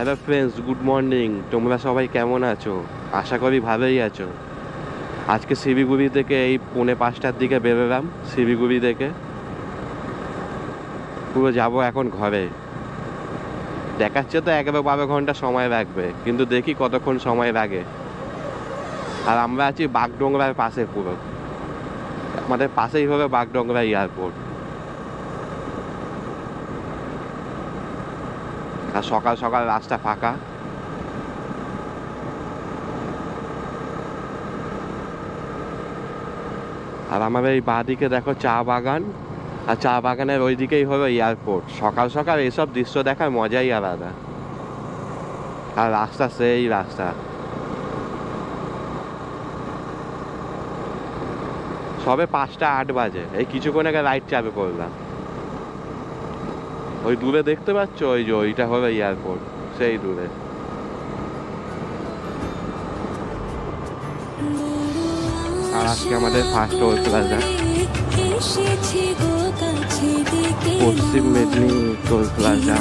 Hello friends, good morning. তোমরা সবাই কেমন আছো? আশা করি ভালোই আছো। আজকে শিলিগুড়ি থেকে এই 4:45টার দিকে বেরোলাম শিলিগুড়ি থেকে। পুরো যাবো এখন ঘরে। দেখাচ্ছে তো 11-12 ঘন্টা সময় লাগবে, কিন্তু দেখি কতক্ষণ সময় লাগে। আর আমরা আছি বাগডোগরার পাশে, পুরো আমাদের পাশেই হলো বাগডোগরা এয়ারপোর্ট। আর সকাল সকাল রাস্তা ফাঁকা। আর আমাদের এই বাঁদিকে দেখো চা বাগান, আর চা বাগানের ওই দিকেই হলো এয়ারপোর্ট। সকাল সকাল এসব দৃশ্য দেখার মজাই আলাদা। আর রাস্তা সেই রাস্তা, সবে 5টা 8 বাজে। এই কিছুক্ষণ আগে লাইট চালু করলাম। ওই দূরে দেখতে পাচ্ছ, ওই যে ওইটা হলো এয়ারপোর্ট, সেই দূরে। আর আজকে আমাদের ফার্স্ট টোল প্লাজা, পশ্চিম মেদিনীপুর টোল প্লাজা।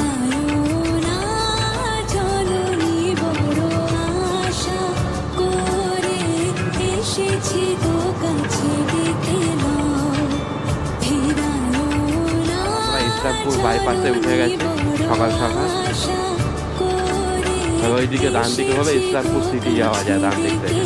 ইসলামপুর বাইপাসে উঠে গেছে সকাল সকাল। আর ওইদিকে ডান দিকে হবে ইসলামপুর সিটি যাওয়া যায় ডান দিক থেকে।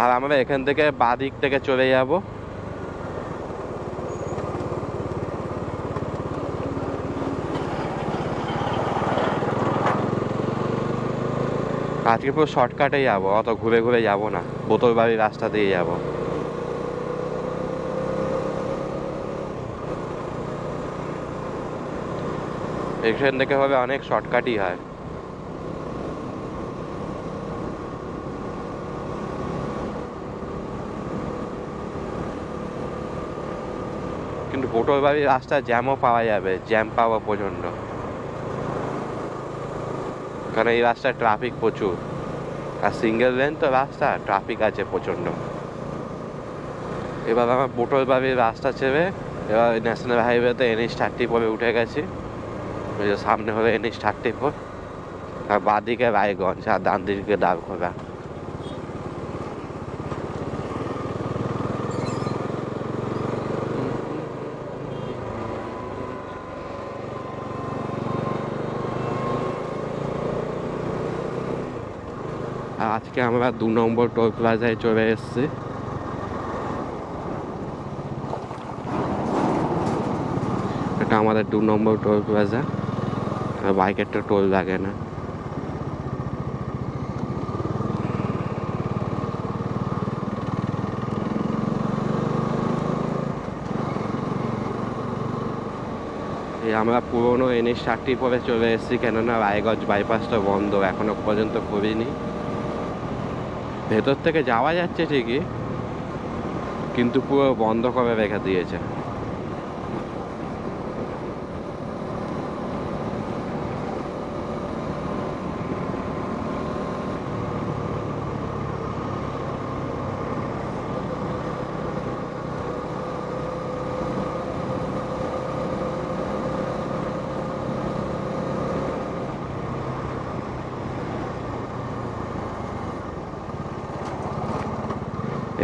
আর আমরা এখান থেকে বাঁদিক থেকে চলে যাব। আজকে পুরো শর্টকাটেই যাবো, অত ঘুরে ঘুরে যাব না, বোতল বাড়ির রাস্তা দিয়ে যাব। এখান থেকে হবে অনেক শর্টকাটই হয়। কিন্তু বোতল বাড়ির রাস্তা জ্যামও পাওয়া যাবে, জ্যাম পাওয়া প্রচন্ড, কারণ এই রাস্তায় ট্রাফিক প্রচুর। আর সিঙ্গেল লেন তো রাস্তা, ট্রাফিক আছে প্রচন্ড। এবার আমার বোতল বাড়ির রাস্তা ছেড়ে এবার ন্যাশনাল হাইওয়েতে NH-34 উঠে গেছি। ওই যে সামনে হলো NH-34, আর বাঁদিকে রায়গঞ্জ, আর ডান দিকে ডাকঘোড়া। আর আজকে আমরা 2 নম্বর টোল প্লাজায় চলে এসেছি। এটা আমাদের 2 নম্বর টোল প্লাজা। আর বাইকের তো টোল লাগে না। আমরা পুরোনো NH-34 চলে এসেছি, কেননা রায়গঞ্জ বাইপাসটা বন্ধ, এখনো পর্যন্ত করিনি। ভেতর থেকে যাওয়া যাচ্ছে ঠিকই, কিন্তু পুরো বন্ধ করে রেখে দিয়েছে।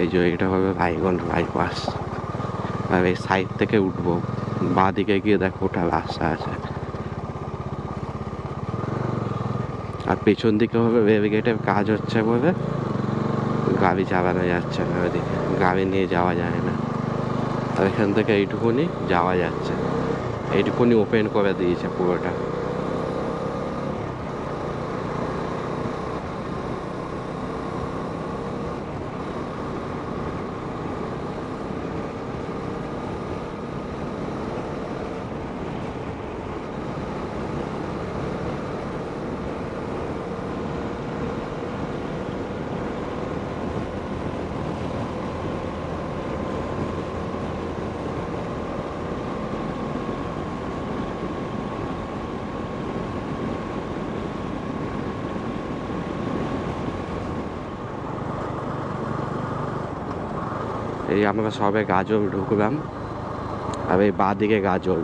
এই যে এটা হবে রায়গঞ্জ বাইপাস। আর এই সাইড থেকে উঠবো, বাঁ দিকে গিয়ে দেখো ওটা রাস্তা আছে। আর পেছন দিকে হবে রেলগেটের কাজ হচ্ছে বলে গাড়ি চালানো যাচ্ছে না, ওইদিকে গাড়ি নিয়ে যাওয়া যায় না। আর এখান থেকে এইটুকুনি যাওয়া যাচ্ছে, এইটুকুনি ওপেন করে দিয়েছে পুরোটা। এই আমরা সবে গাজল ঢুকলাম, আর এই বাঁ দিকে গাজল।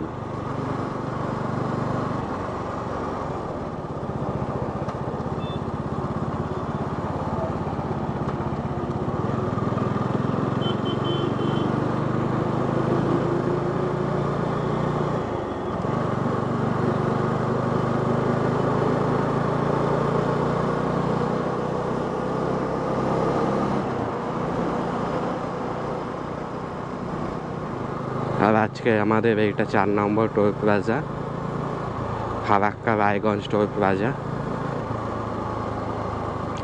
আর আজকে আমাদের এইটা 4 number toll plaza, Farakka Raiganj toll plaza.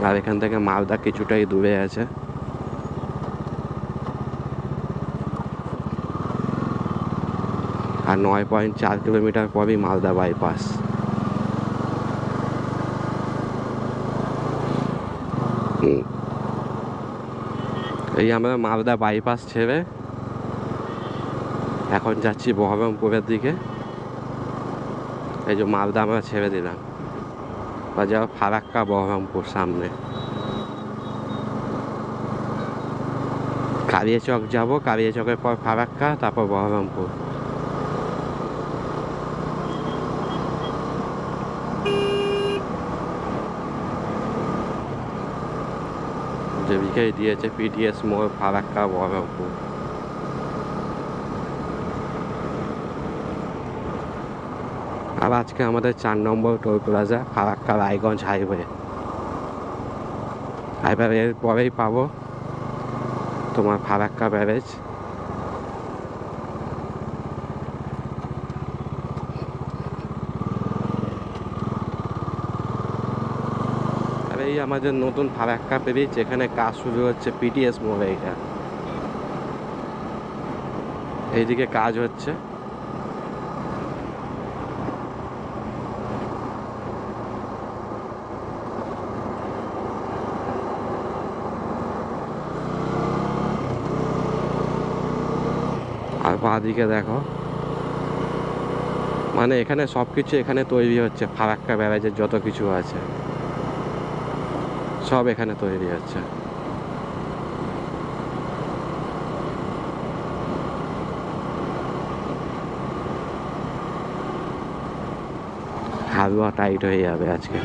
আর এখান থেকে মালদা কিছুটাই দূরে আছে। আর 9.4 কিলোমিটার পরই মালদা বাইপাস। এই আমরা মালদা বাইপাস ছেড়ে এখন যাচ্ছি বহরমপুরের দিকে। এই যে মালদা আমরা ছেড়ে দিলাম, বা যাবো ফারাক্কা বহরমপুর সামনে। কালিয়াচক যাবো, কালিয়াচকের পর ফারাক্কা, তারপর বহরমপুর। যেদিকেই দিয়েছে পিটিএস মোড়, ফারাক্কা, বহরমপুর। আর আজকে আমাদের 4 number toll plaza Farakka Raiganj highway. এর পরেই পাবো তোমার ফারাক্কা ব্যারেজ। আর এই আমাদের নতুন ফারাক্কা ব্রিজ, এখানে কাজ শুরু হচ্ছে পিটিএস মোড়ে। এইটা এইদিকে কাজ হচ্ছে। আর বাঁ দিকে দেখো, মানে এখানে সবকিছু এখানে তৈরি হচ্ছে। ফারাক্কা ব্যারেজের যত কিছু আছে সব এখানে তৈরি হচ্ছে। হালুয়া টাইট হয়ে যাবে আজকে।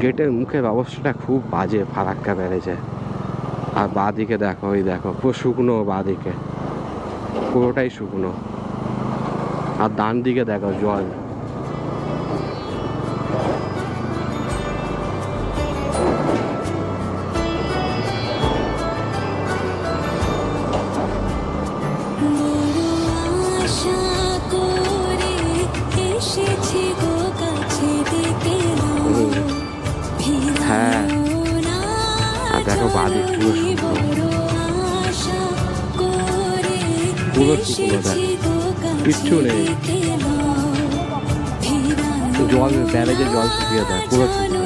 গেটের মুখের অবস্থাটা খুব বাজে ফারাক্কা ব্যারেজে। আর বাঁ দিকে দেখো, ওই দেখো পুরো শুকনো, বাঁ দিকে পুরোটাই শুকনো। আর ডান দিকে দেখো জল। হ্যাঁ, আর দেখো বাঁ দিক পুরো শুকনো, পুরো শুকনো। দেখো কিচ্ছু নেই, জল ব্যারেজে জল শুকিয়ে দেয়, পুরো শুকনো।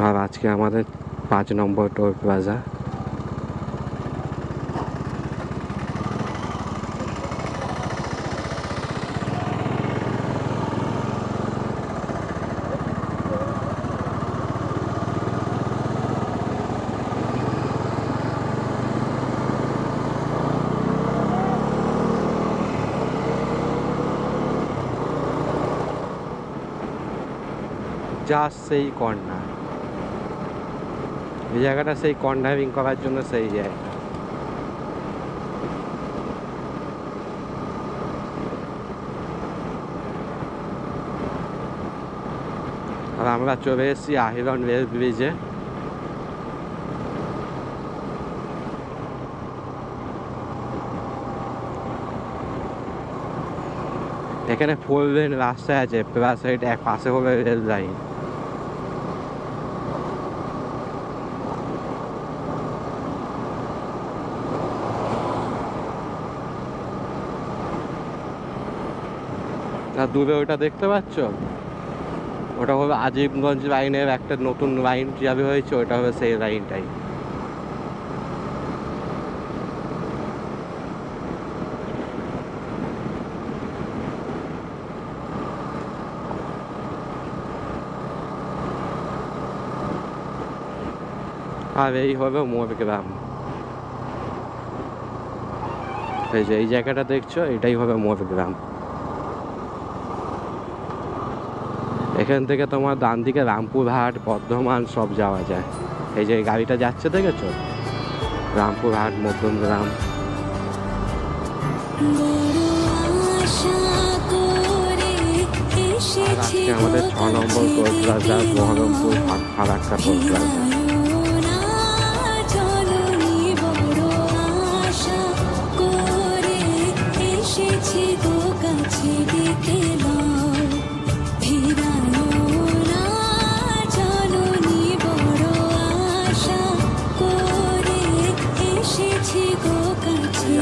আর আজকে আমাদের 5 নম্বর টোল প্লাজা। জাস্ট সেই কর্নার, এই জায়গাটা সেই কর্নারিং করার জন্য সেই জায়গা। আর আমরা চলে এসেছি আহিরন রেল ব্রিজে। এখানে 4 লেন রাস্তা আছে, প্লাস এক পাশে হলো রেল লাইন। আর দূরে ওটা দেখতে পাচ্ছ, ওটা হলো আজিমগঞ্জ লাইনের একটা নতুন লাইন চালু হয়েছে, ওটা হলো সেই লাইনটাই। আর এই হলো মোরগ্রাম। এই যে এই জায়গাটা দেখছো, এটাই হবে মোরগ্রাম। এখান থেকে তোমার ডান দিকে রামপুরহাট, বর্ধমান সব যাওয়া যায়। এই যে গাড়িটা যাচ্ছে দেখেছো, রামপুরহাট, মধ্যমগ্রাম। আজকে আমাদের 6 number toll plaza, Baharampur Farakka toll plaza.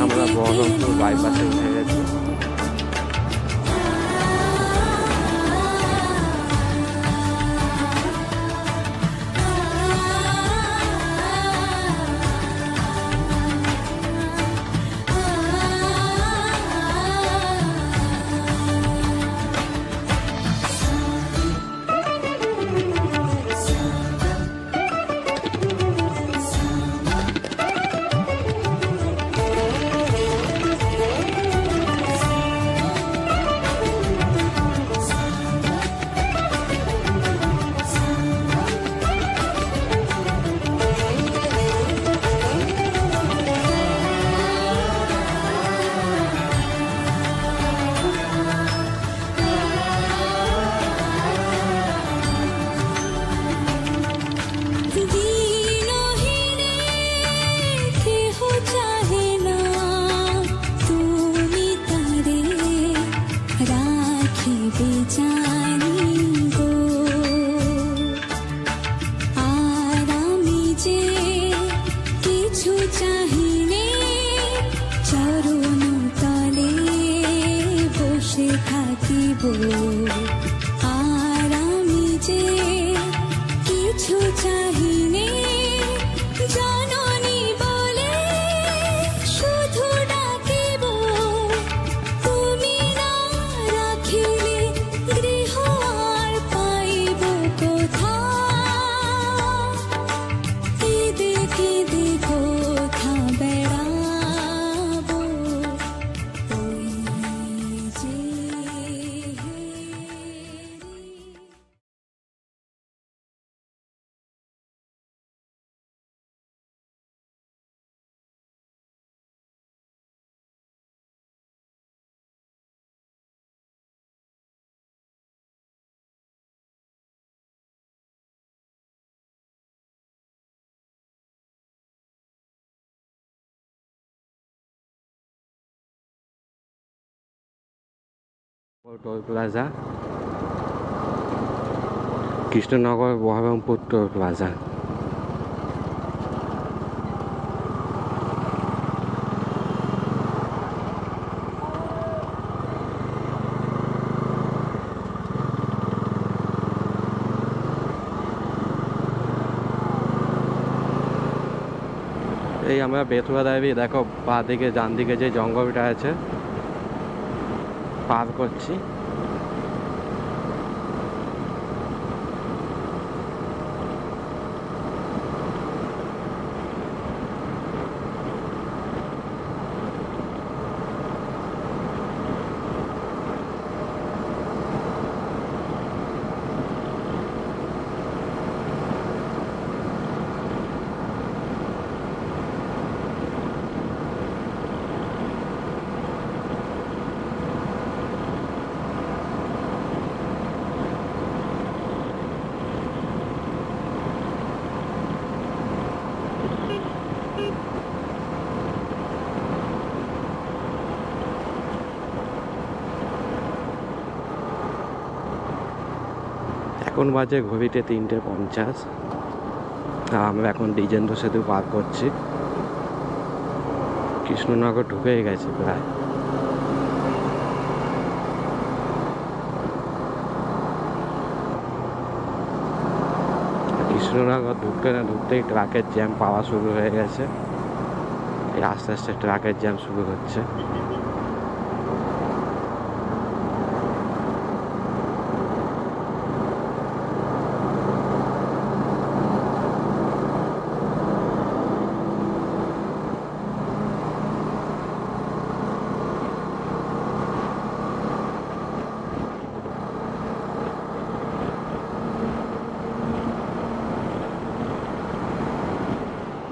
আমরা বহরমপুর বাইপাসে উঠে গেছি। Toll plaza, Krishnanagar Baharampur toll plaza. এই আমরা বেথুয়া দেবী দেখো বাঁ দিকে ডান দিকে যে জঙ্গলটা আছে পার করছি। এখন বাজে ঘড়িতে 3:50। আমরা এখন দ্বিজেন্দ্র সেতু পার করছি। কৃষ্ণনগর ঢুকেই গেছি প্রায়। কৃষ্ণনগর ঢুকতে না ঢুকতেই ট্রাকের জ্যাম পাওয়া শুরু হয়ে গেছে। এই আস্তে আস্তে ট্রাকের জ্যাম শুরু হচ্ছে।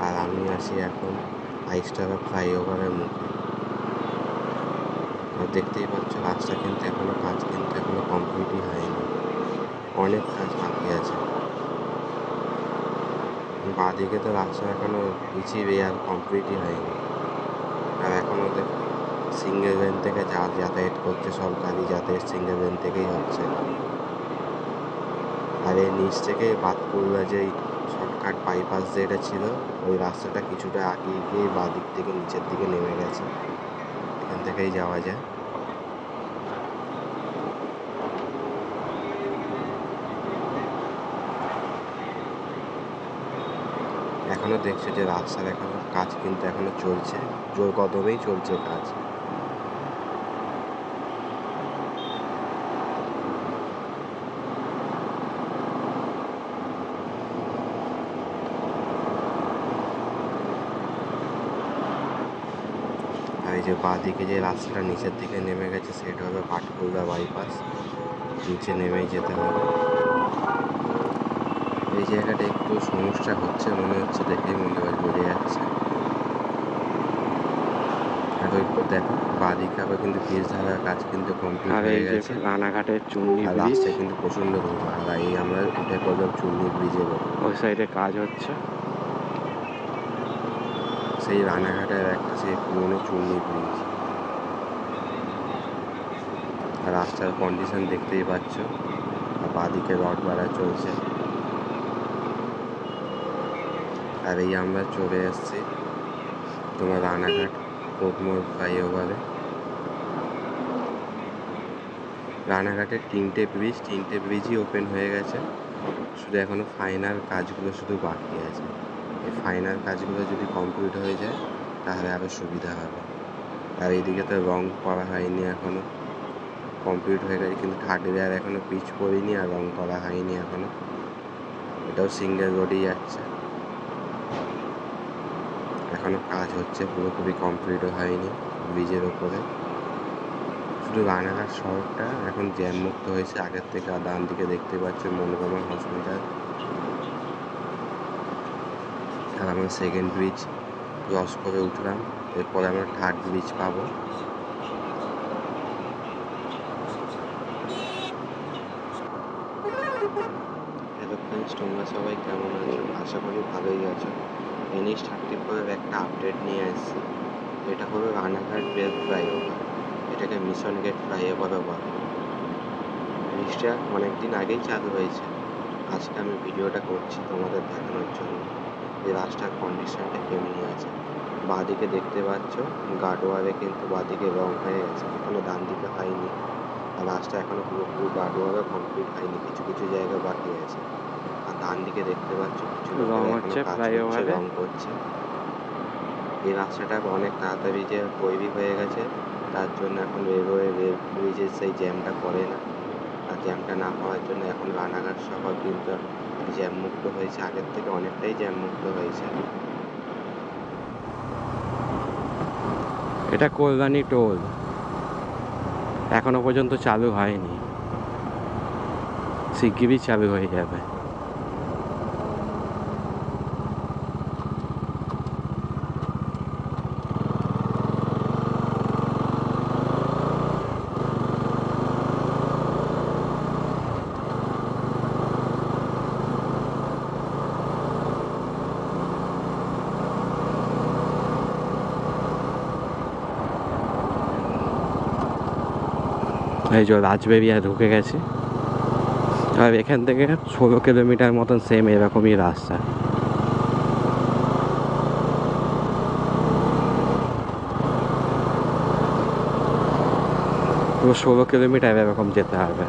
আর আমি আছি এখন আইস্টারা ফ্লাইওভারের মুখে। আর দেখতেই পাচ্ছ রাস্তা কিন্তু এখনো কাজ কিন্তু এখনো কমপ্লিটই হয়নি, অনেক কাজ বাকি আছে। বাঁদিকে তো রাস্তা এখনো পিছিয়ে আর কমপ্লিটই হয়নি। আর এখনো সিঙ্গেল লেন থেকে যাতায়াত করছে, সব গাড়ি যাতায়াত সিঙ্গেল লেন থেকেই হচ্ছে। আর এই নিচ থেকে বাতকুল্লা যেই শর্টকাট বাইপাস যেটা ছিল ওই রাস্তাটা কিছুটা আগে গিয়ে বাঁদিক থেকে নিচের দিকে নেমে গেছে, এখান থেকেই যাওয়া যায়। এখনো দেখছো যে রাস্তার এখনো কাজ কিন্তু এখনো চলছে, জোর কদমেই চলছে কাজ। আর এই যে বাঁদিকে যে রাস্তাটা নিচের দিকে নেমে গেছে সেটা হবে বাটকুল্লা বাইপাস, নিচে নেমেই যেতে হবে। এই জায়গাটা একটু সমস্যা হচ্ছে মনে হচ্ছে, দেখেই মনে হয় বোঝা যাচ্ছে। আর ওই দেখো বাঁদিকে আবার কিন্তু ব্রিজ ঢালার কাজ কিন্তু কমপ্লিট হয়ে গেছে। রানাঘাটের চুন্নি ব্রিজ, রাস্তায় কিন্তু প্রচন্ড রোদ। আর এই আমরা উঠে পড়লাম চুন্নি ব্রিজের ওই সাইডে কাজ হচ্ছে। সেই রানাঘাটের একটা সেই পুরনো চুন্নি ব্রিজ। আর রাস্তার কন্ডিশন দেখতেই পাচ্ছ। আর বাঁদিকে রড বাড়া চলছে। আর এই আমরা চলে এসেছি তোমার রানাঘাট কোটমোড় ফ্লাইওভারে। রানাঘাটের তিনটে ব্রিজই ওপেন হয়ে গেছে, শুধু এখনো ফাইনাল কাজগুলো শুধু বাকি আছে। এই ফাইনাল কাজগুলো যদি কমপ্লিট হয়ে যায় তাহলে আরও সুবিধা হবে। আর এইদিকে তো রং করা হয়নি এখনো, কমপ্লিট হয়ে গেছে কিন্তু থার্ড লেয়ার এখনো পিচ করিনি আর রং করা হয়নি এখনো, এটাও সিঙ্গেল রোডেই যাচ্ছে। এখনো কাজ হচ্ছে, পুরোপুরি কমপ্লিটও হয়নি ব্রিজের ওপরে। শুধু রানাঘাট শহরটা এখন জ্যাম মুক্ত হয়েছে আগের থেকে। আর ডান দিকে দেখতে পাচ্ছ মনোরমা হসপিটাল। আর আমরা সেকেন্ড ব্রিজ ক্রস করে উঠলাম, এরপরে আমরা থার্ড ব্রিজ পাবো। হ্যালো ফ্রেন্ডস, তোমরা সবাই কেমন আছো? আশা করি ভালোই আছো। NH-34 একটা আপডেট নিয়ে এসেছি। এটা হলো রানাঘাট রেল ফ্লাইওভার, এটাকে মিশন গেট ফ্লাইওভারও বলে। ব্রিজটা অনেকদিন আগেই চালু হয়েছে। আজকে আমি ভিডিওটা করছি তোমাদের দেখানোর জন্য যে রাস্তার কন্ডিশনটা কেমনি আছে। বাঁদিকে দেখতে পাচ্ছ গার্ডওয়ালে কিন্তু বাঁদিকে রং হয়ে গেছে, এখনো ডান দিকে হয়নি। আর রাস্তা এখনো পুরোপুরি গার্ডওয়ালে কমপ্লিট হয়নি, কিছু কিছু জায়গা বাকি আছে। আর ডান দিকে দেখতে পাচ্ছ কিছু রং হচ্ছে, রং করছে। এই রাস্তাটা অনেক তাড়াতাড়ি যে তৈরি হয়ে গেছে, তার জন্য এখন রেলওয়ে রেল ব্রিজের সেই জ্যামটা পড়ে না। আর জ্যামটা না হওয়ার জন্য এখন রানাঘাট শহর কিন্তু জ্যাম মুক্ত হয়েছে, আগের থেকে অনেকটাই জ্যাম মুক্ত হয়েছে। এটা কল্যাণী টোল, এখনো পর্যন্ত চালু হয়নি, শিগগিরই চালু হয়ে যাবে। এই যে রাজবেরিয়া ঢুকে গেছে, আর এখান থেকে 16 কিলোমিটার মতন সেম এরকমই রাস্তা। পুরো 16 কিলোমিটার এরকম যেতে হবে।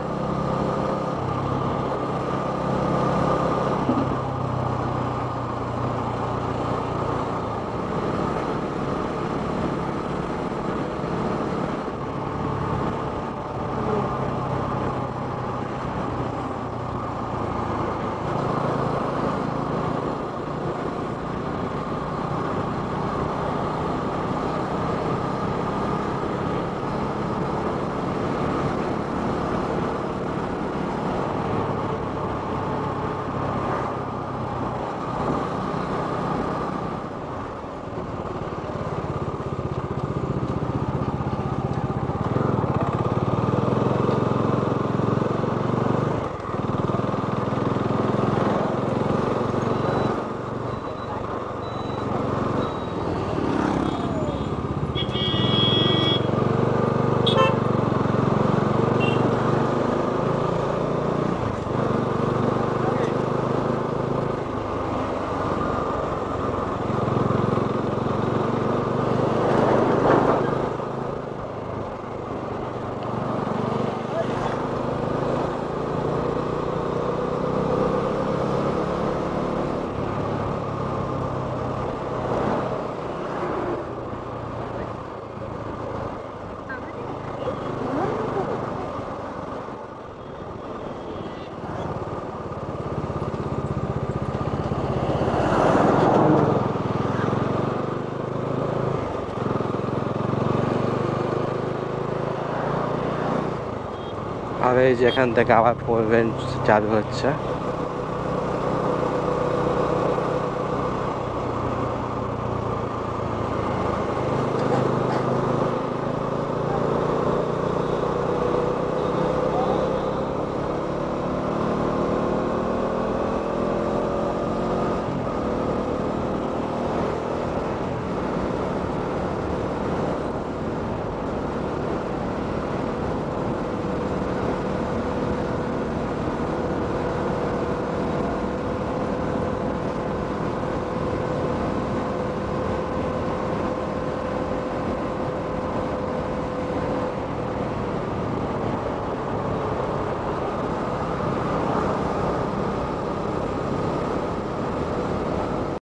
আর এই যে এখান থেকে আবার 4 লেন চালু হচ্ছে।